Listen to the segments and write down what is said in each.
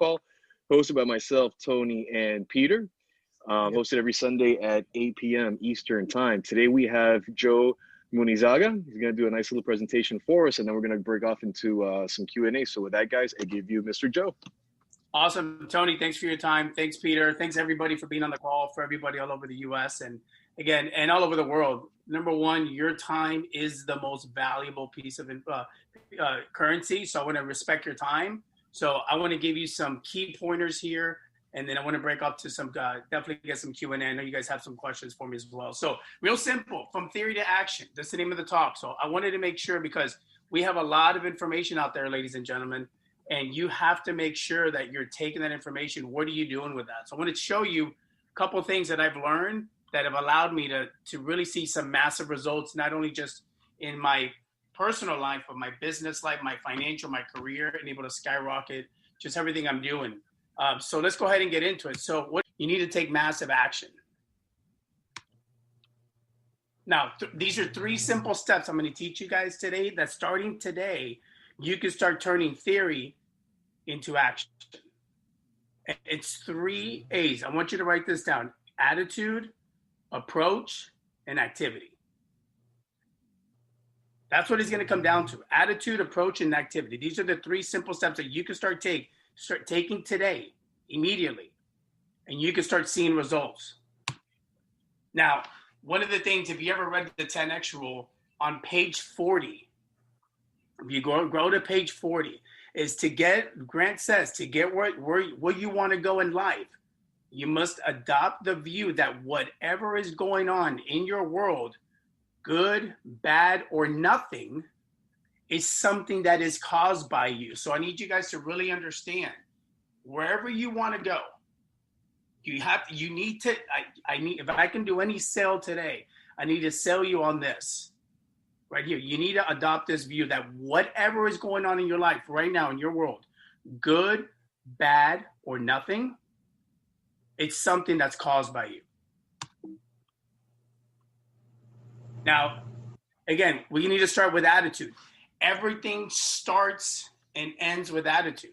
Call, hosted by myself, Tony, and Peter. Hosted every Sunday at 8 p.m. Eastern Time. Today we have Joe Munizaga. He's going to do a nice little presentation for us, and then we're going to break off into some Q&A. So with that, guys, I give you Mr. Joe. Awesome. Tony, thanks for your time. Thanks, Peter. Thanks, everybody, for being on the call, for everybody all over the U.S. and all over the world. Number one, your time is the most valuable piece of currency, so I want to respect your time. So I want to give you some key pointers here, and then I want to break up to some, definitely get some Q&A. I know you guys have some questions for me as well. So real simple, from theory to action. That's the name of the talk. So I wanted to make sure, because we have a lot of information out there, ladies and gentlemen, and you have to make sure that you're taking that information. What are you doing with that? So I want to show you a couple of things that I've learned that have allowed me to really see some massive results, not only just in my personal life, but my business life, my financial, my career, and able to skyrocket just everything I'm doing. So let's go ahead and get into it. So what you need to take massive action. Now, these are 3 simple steps I'm going to teach you guys today that starting today, you can start turning theory into action. It's 3 A's. I want you to write this down: attitude, approach, and activity. That's what it's going to come down to: attitude, approach, and activity. These are the 3 simple steps that you can start taking today, immediately, and you can start seeing results. Now, one of the things, if you ever read the 10X rule, on page 40, if you go to page 40, is to get, Grant says, to get where you want to go in life, you must adopt the view that whatever is going on in your world, good, bad, or nothing, is something that is caused by you. So I need you guys to really understand, wherever you want to go, if I can do any sale today, I need to sell you on this right here. You need to adopt this view that whatever is going on in your life right now in your world, good, bad, or nothing, it's something that's caused by you. Now, again, we need to start with attitude. Everything starts and ends with attitude.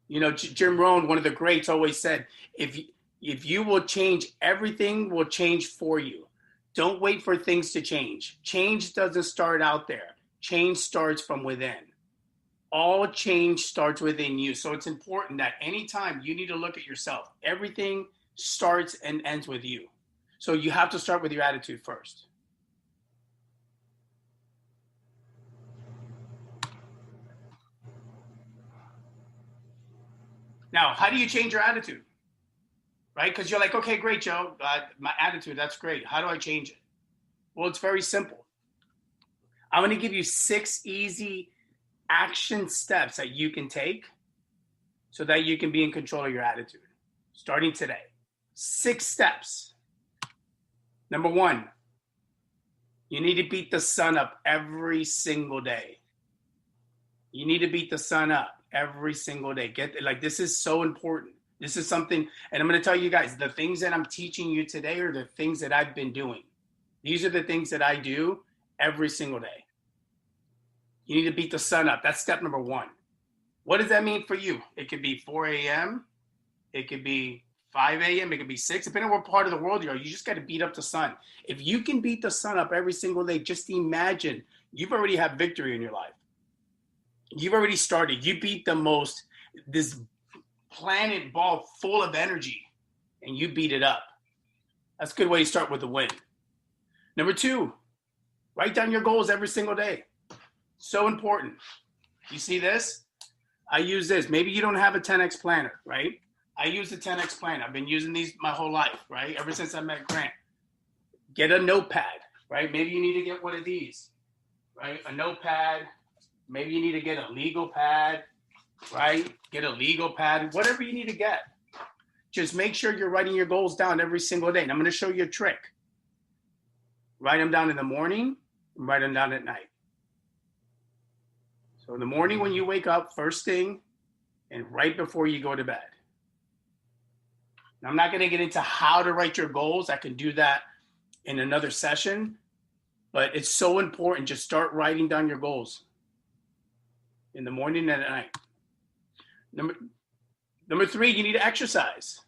You know, Jim Rohn, one of the greats, always said, if you will change, everything will change for you. Don't wait for things to change. Change doesn't start out there. Change starts from within. All change starts within you. So it's important that anytime you need to look at yourself, everything starts and ends with you. So you have to start with your attitude first. Now, how do you change your attitude? Right? Because you're like, okay, great, Joe. My attitude, that's great. How do I change it? Well, it's very simple. I'm going to give you 6 easy action steps that you can take so that you can be in control of your attitude, starting today. 6 steps. Number 1, you need to beat the sun up every single day. You need to beat the sun up every single day. This is so important. This is something, and I'm going to tell you guys, the things that I'm teaching you today are the things that I've been doing. These are the things that I do every single day. You need to beat the sun up. That's step number 1. What does that mean for you? It could be 4 a.m. It could be 5 a.m. It could be 6, depending on what part of the world you are. You just got to beat up the sun. If you can beat the sun up every single day, just imagine you've already had victory in your life. You've already started. You beat this planet ball full of energy, and you beat it up. That's a good way to start with a win. Number 2, write down your goals every single day. So important. You see this? I use this. Maybe you don't have a 10X planner, right? I use the 10X planner. I've been using these my whole life, right? Ever since I met Grant. Get a notepad, right? Maybe you need to get one of these, right? A notepad. Maybe you need to get a legal pad, right? Get a legal pad, whatever you need to get. Just make sure you're writing your goals down every single day. And I'm going to show you a trick. Write them down in the morning and write them down at night. So in the morning when you wake up, first thing, and right before you go to bed. Now, I'm not going to get into how to write your goals. I can do that in another session. But it's so important. Just start writing down your goals in the morning and at night. Number three, you need to exercise.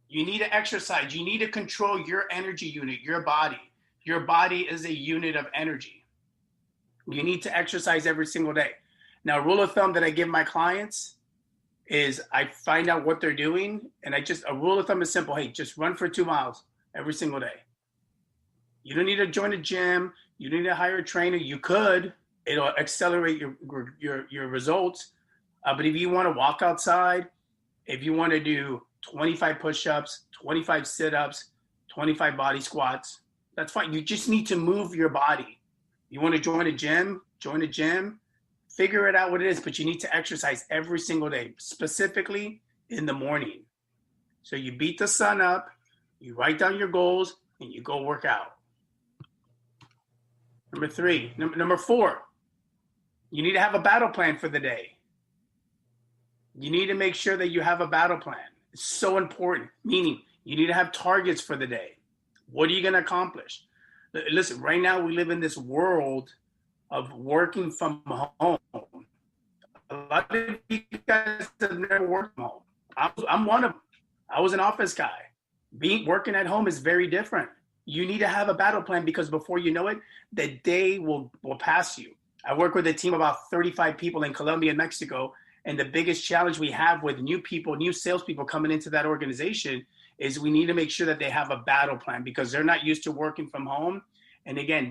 You need to exercise. You need to control your energy unit, your body. Your body is a unit of energy. You need to exercise every single day. Now, rule of thumb that I give my clients is I find out what they're doing, and a rule of thumb is simple. Hey, just run for 2 miles every single day. You don't need to join a gym. You don't need to hire a trainer. You could. It'll accelerate your results. But if you want to walk outside, if you want to do 25 push-ups, 25 sit-ups, 25 body squats, that's fine. You just need to move your body. You want to join a gym, figure it out what it is, but you need to exercise every single day, specifically in the morning. So you beat the sun up, you write down your goals, and you go work out. Number four, you need to have a battle plan for the day. You need to make sure that you have a battle plan. It's so important, meaning you need to have targets for the day. What are you going to accomplish? Listen, right now we live in this world of working from home. A lot of you guys have never worked from home. I'm one of them. I was an office guy. Working at home is very different. You need to have a battle plan because before you know it, the day will pass you. I work with a team of about 35 people in Colombia and Mexico. And the biggest challenge we have with new people, new salespeople coming into that organization is we need to make sure that they have a battle plan because they're not used to working from home. And again,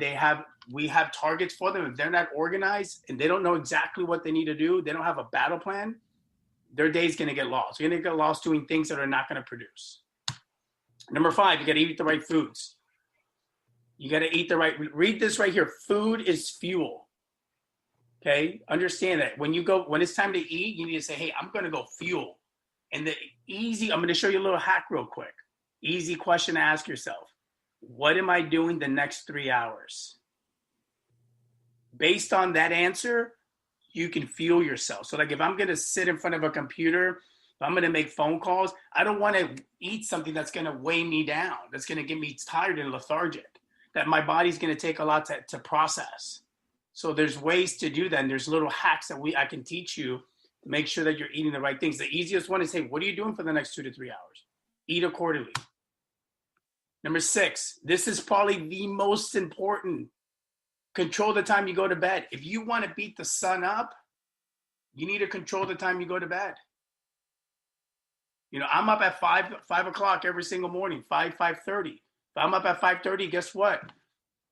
we have targets for them. If they're not organized and they don't know exactly what they need to do, they don't have a battle plan, their day's going to get lost. You're going to get lost doing things that are not going to produce. Number five, you got to eat the right foods. You got to eat the right, read this right here. Food is fuel. Okay. Understand that when it's time to eat, you need to say, hey, I'm going to go fuel. And I'm going to show you a little hack real quick. Easy question to ask yourself. What am I doing the next 3 hours? Based on that answer, you can fuel yourself. So like if I'm going to sit in front of a computer, if I'm going to make phone calls, I don't want to eat something that's going to weigh me down, that's going to get me tired and lethargic, that my body's going to take a lot to process. So there's ways to do that. And there's little hacks that I can teach you to make sure that you're eating the right things. The easiest one is, hey, what are you doing for the next 2 to 3 hours? Eat accordingly. Number 6, this is probably the most important. Control the time you go to bed. If you want to beat the sun up, you need to control the time you go to bed. You know, I'm up at 5 o'clock every single morning, 5:30. If I'm up at 5:30, guess what?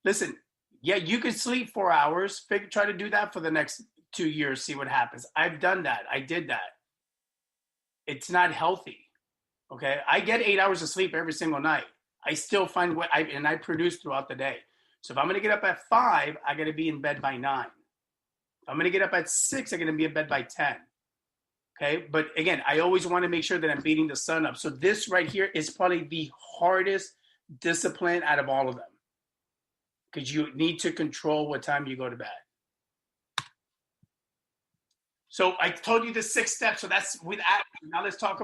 Listen, yeah, you could sleep 4 hours. Try to do that for the next 2 years, see what happens. I've done that. I did that. It's not healthy, okay? I get 8 hours of sleep every single night. I still find I produce throughout the day. So if I'm going to get up at 5, I got to be in bed by 9. If I'm going to get up at 6, I'm going to be in bed by 10. Okay. But again, I always want to make sure that I'm beating the sun up. So this right here is probably the hardest discipline out of all of them because you need to control what time you go to bed. So I told you the 6 steps. So that's with action. Now let's talk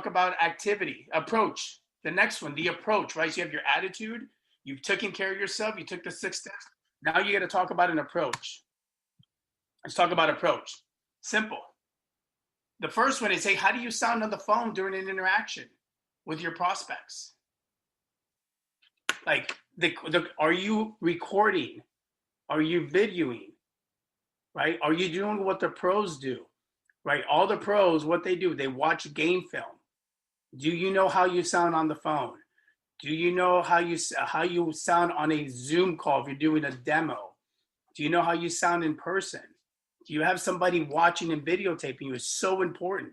about activity, approach. The next one, the approach, right? So you have your attitude, you've taken care of yourself, you took the 6 steps. Now you got to talk about an approach. Let's talk about approach. Simple. The first one is, hey, how do you sound on the phone during an interaction with your prospects? Like, are you recording? Are you videoing? Right? Are you doing what the pros do? Right? All the pros, what they do, they watch game film. Do you know how you sound on the phone? Do you know how you sound on a Zoom call if you're doing a demo? Do you know how you sound in person? Do you have somebody watching and videotaping you? It's so important.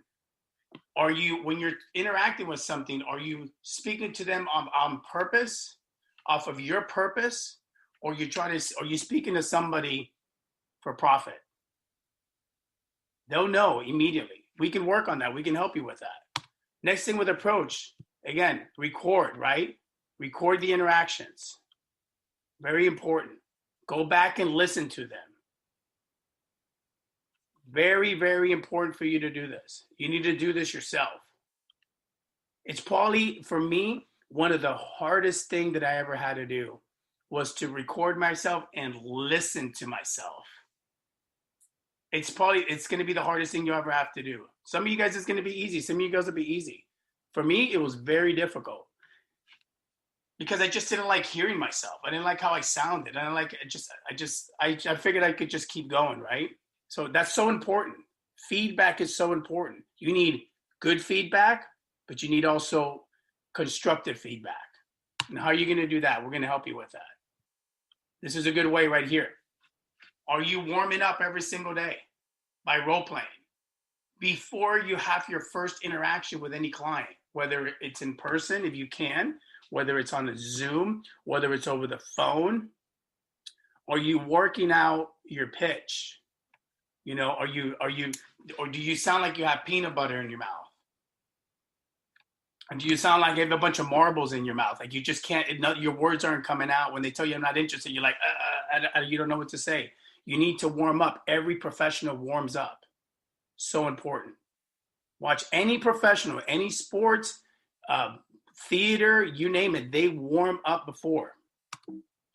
Are you, when you're interacting with something, are you speaking to them on purpose, off of your purpose, or are you speaking to somebody for profit? They'll know immediately. We can work on that. We can help you with that. Next thing with approach, again, record, right? Record the interactions. Very important. Go back and listen to them. Very, very important for you to do this. You need to do this yourself. It's probably, for me, one of the hardest things that I ever had to do was to record myself and listen to myself. it's going to be the hardest thing you ever have to do. Some of you guys, it's going to be easy. Some of you guys will be easy. For me, it was very difficult because I just didn't like hearing myself. I didn't like how I sounded. I didn't like I figured I could just keep going, right? So that's so important. Feedback is so important. You need good feedback, but you need also constructive feedback. And how are you going to do that? We're going to help you with that. This is a good way right here. Are you warming up every single day by role playing before you have your first interaction with any client, whether it's in person, if you can, whether it's on a Zoom, whether it's over the phone? Are you working out your pitch? You know, or do you sound like you have peanut butter in your mouth? And do you sound like you have a bunch of marbles in your mouth? Like you just can't, your words aren't coming out. When they tell you I'm not interested, you're like, you don't know what to say. You need to warm up. Every professional warms up. So important. Watch any professional, any sports, theater, you name it, they warm up before.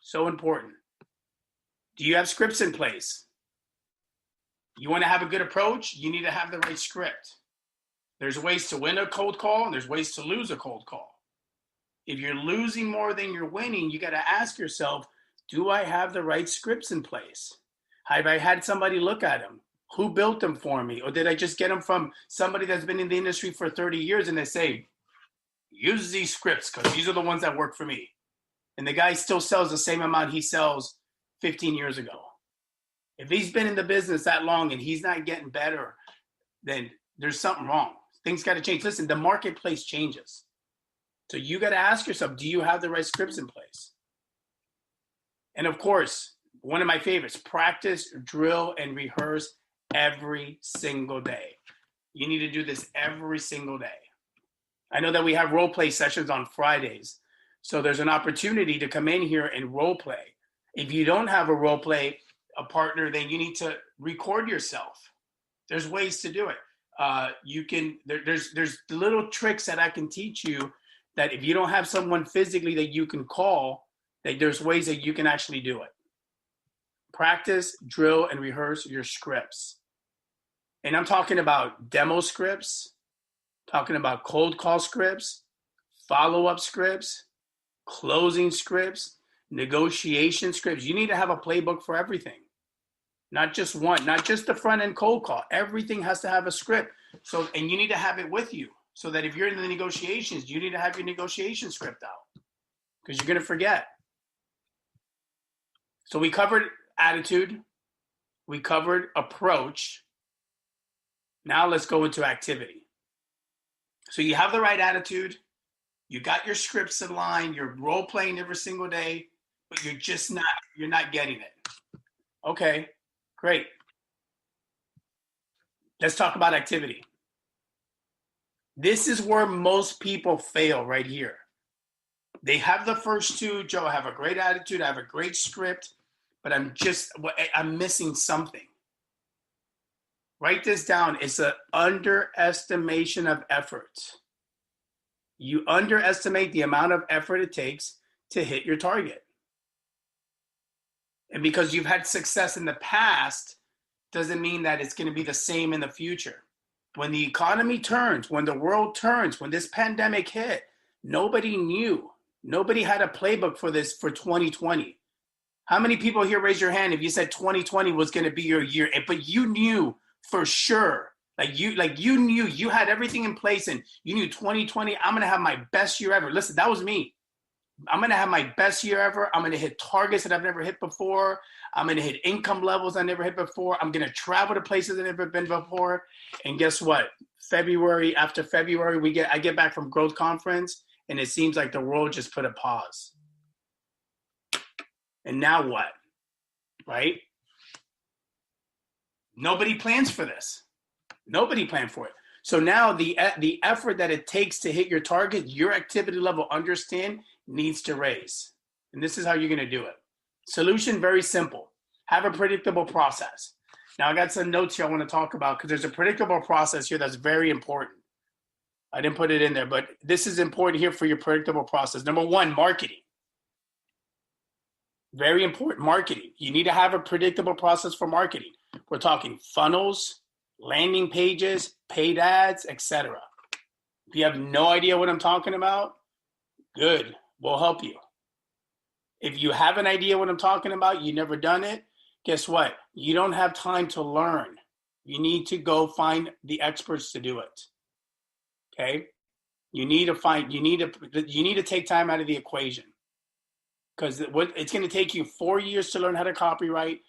So important. Do you have scripts in place? You want to have a good approach? You need to have the right script. There's ways to win a cold call and there's ways to lose a cold call. If you're losing more than you're winning, you got to ask yourself, do I have the right scripts in place? Have I had somebody look at them? Who built them for me? Or did I just get them from somebody that's been in the industry for 30 years and they say, use these scripts because these are the ones that work for me. And the guy still sells the same amount he sells 15 years ago. If he's been in the business that long and he's not getting better, then there's something wrong. Things got to change. Listen, the marketplace changes. So you got to ask yourself, do you have the right scripts in place? And of course, one of my favorites, practice, drill, and rehearse every single day. You need to do this every single day. I know that we have role play sessions on Fridays. So there's an opportunity to come in here and role play. If you don't have a role play, a partner, then you need to record yourself. There's ways to do it. There's little tricks that I can teach you that if you don't have someone physically that you can call, that there's ways that you can actually do it. Practice, drill, and rehearse your scripts. And I'm talking about demo scripts, talking about cold call scripts, follow-up scripts, closing scripts, negotiation scripts. You need to have a playbook for everything. Not just one, not just the front end cold call. Everything has to have a script. So, and you need to have it with you so that if you're in the negotiations, you need to have your negotiation script out because you're going to forget. So we covered attitude. We covered approach. Now let's go into activity. So you have the right attitude. You got your scripts in line. You're role playing every single day, but you're not getting it. Okay. Great. Let's talk about activity. This is where most people fail right here. They have the first two. Joe, I have a great attitude. I have a great script, but I'm missing something. Write this down. It's an underestimation of effort. You underestimate the amount of effort it takes to hit your target. And because you've had success in the past, doesn't mean that it's going to be the same in the future. When the economy turns, when the world turns, when this pandemic hit, nobody knew. Nobody had a playbook for this for 2020. How many people here raise your hand if you said 2020 was going to be your year, but you knew for sure, like you knew you had everything in place and you knew 2020, I'm going to have my best year ever. Listen, that was me. I'm going to have my best year ever. I'm going to hit targets that I've never hit before. I'm going to hit income levels I never hit before. I'm going to travel to places I've never been before. And guess what? After February, I get back from Growth Conference and it seems like the world just put a pause. And now what? Right? Nobody plans for this. Nobody planned for it. So now the effort that it takes to hit your target, your activity level, understand, needs to raise. And this is how you're going to do it. Solution, very simple. Have a predictable process. Now, I got some notes here I want to talk about because there's a predictable process here that's very important. I didn't put it in there, but this is important here for your predictable process. Number one, marketing. Very important. Marketing. You need to have a predictable process for marketing. We're talking funnels, landing pages, paid ads, etc. If you have no idea what I'm talking about, good. We'll help you. If you have an idea what I'm talking about, you've never done it, guess what? You don't have time to learn. You need to go find the experts to do it. Okay? You need to take time out of the equation. Because it's going to take you 4 years to learn how to copyright,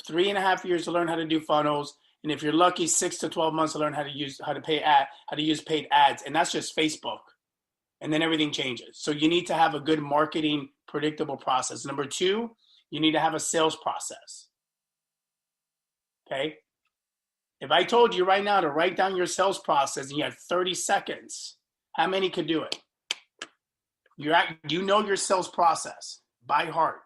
3.5 years to learn how to do funnels, and if you're lucky, 6 to 12 months to learn how to use paid ads, and that's just Facebook. And then everything changes. So you need to have a good marketing predictable process. Number 2, you need to have a sales process. Okay? If I told you right now to write down your sales process and you had 30 seconds, how many could do it? You know your sales process by heart.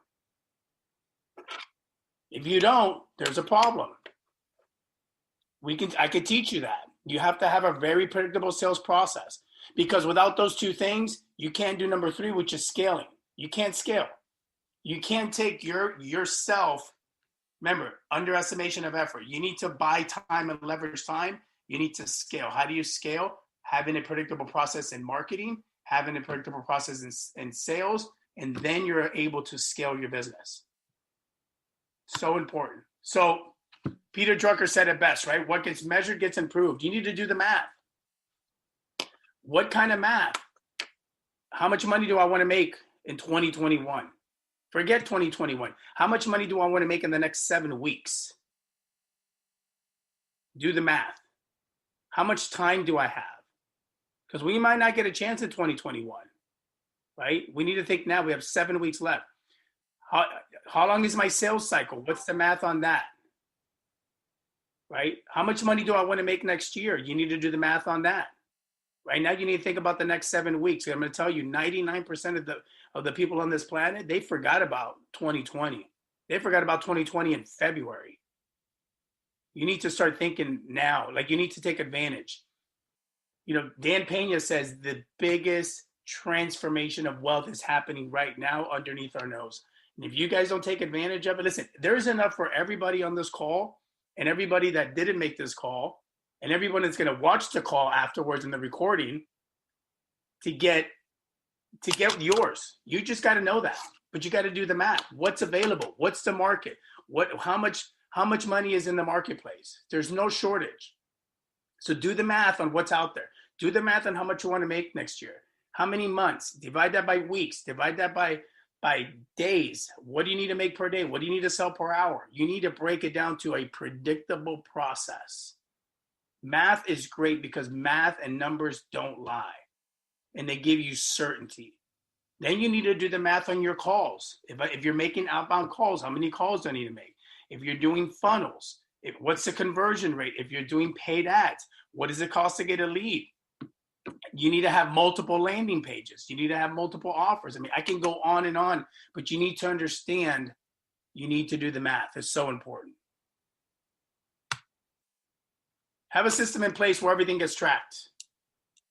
If you don't, there's a problem. I could teach you that. You have to have a very predictable sales process, because without those 2 things, you can't do number 3, which is scaling. You can't scale. You can't take yourself. Remember, underestimation of effort. You need to buy time and leverage time. You need to scale. How do you scale? Having a predictable process in marketing, having a predictable process in sales, and then you're able to scale your business. So important. So Peter Drucker said it best, right? What gets measured gets improved. You need to do the math. What kind of math? How much money do I want to make in 2021? Forget 2021. How much money do I want to make in the next 7 weeks? Do the math. How much time do I have? Because we might not get a chance in 2021, right? We need to think now. We have 7 weeks left. How long is my sales cycle? What's the math on that? Right? How much money do I want to make next year? You need to do the math on that. Right now, you need to think about the next 7 weeks. I'm going to tell you, 99% of the people on this planet, they forgot about 2020. They forgot about 2020 in February. You need to start thinking now. Like, you need to take advantage. You know, Dan Pena says the biggest transformation of wealth is happening right now underneath our nose. And if you guys don't take advantage of it, listen, there's enough for everybody on this call and everybody that didn't make this call and everyone that's going to watch the call afterwards in the recording to get yours. You just got to know that, but you got to do the math. What's available? What's the market? How much money is in the marketplace? There's no shortage. So do the math on what's out there. Do the math on how much you want to make next year. How many months? Divide that by weeks. Divide that by days. What do you need to make per day? What do you need to sell per hour? You need to break it down to a predictable process. Math is great because math and numbers don't lie, and they give you certainty. Then you need to do the math on your calls. If you're making outbound calls, how many calls do I need to make? If you're doing funnels, what's the conversion rate? If you're doing paid ads, what does it cost to get a lead? You need to have multiple landing pages. You need to have multiple offers. I mean, I can go on and on, but you need to understand, you need to do the math. It's so important. Have a system in place where everything gets tracked.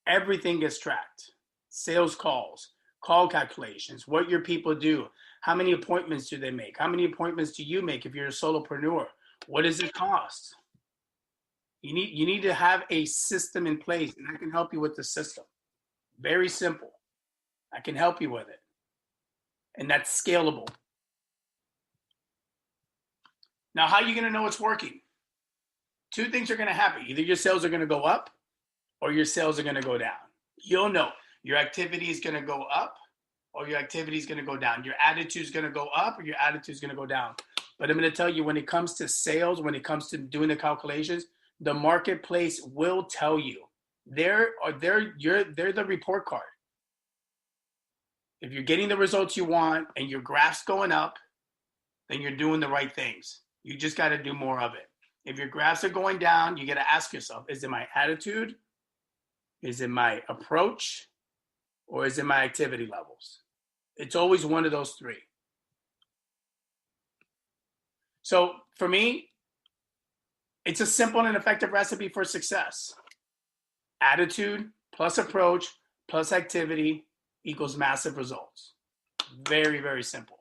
Everything gets tracked. Sales calls, call calculations, what your people do, how many appointments do they make? How many appointments do you make if you're a solopreneur? What does it cost? You need to have a system in place, and I can help you with the system. Very simple. I can help you with it. And that's scalable. Now, how are you going to know it's working? 2 things are going to happen. Either your sales are going to go up or your sales are going to go down. You'll know your activity is going to go up or your activity is going to go down. Your attitude is going to go up or your attitude is going to go down. But I'm going to tell you, when it comes to sales, when it comes to doing the calculations, the marketplace will tell you. They're the report card. If you're getting the results you want and your graph's going up, then you're doing the right things. You just got to do more of it. If your graphs are going down, you got to ask yourself, is it my attitude? Is it my approach? Or is it my activity levels? It's always one of those 3. So for me, it's a simple and effective recipe for success. Attitude plus approach plus activity equals massive results. Very, very simple.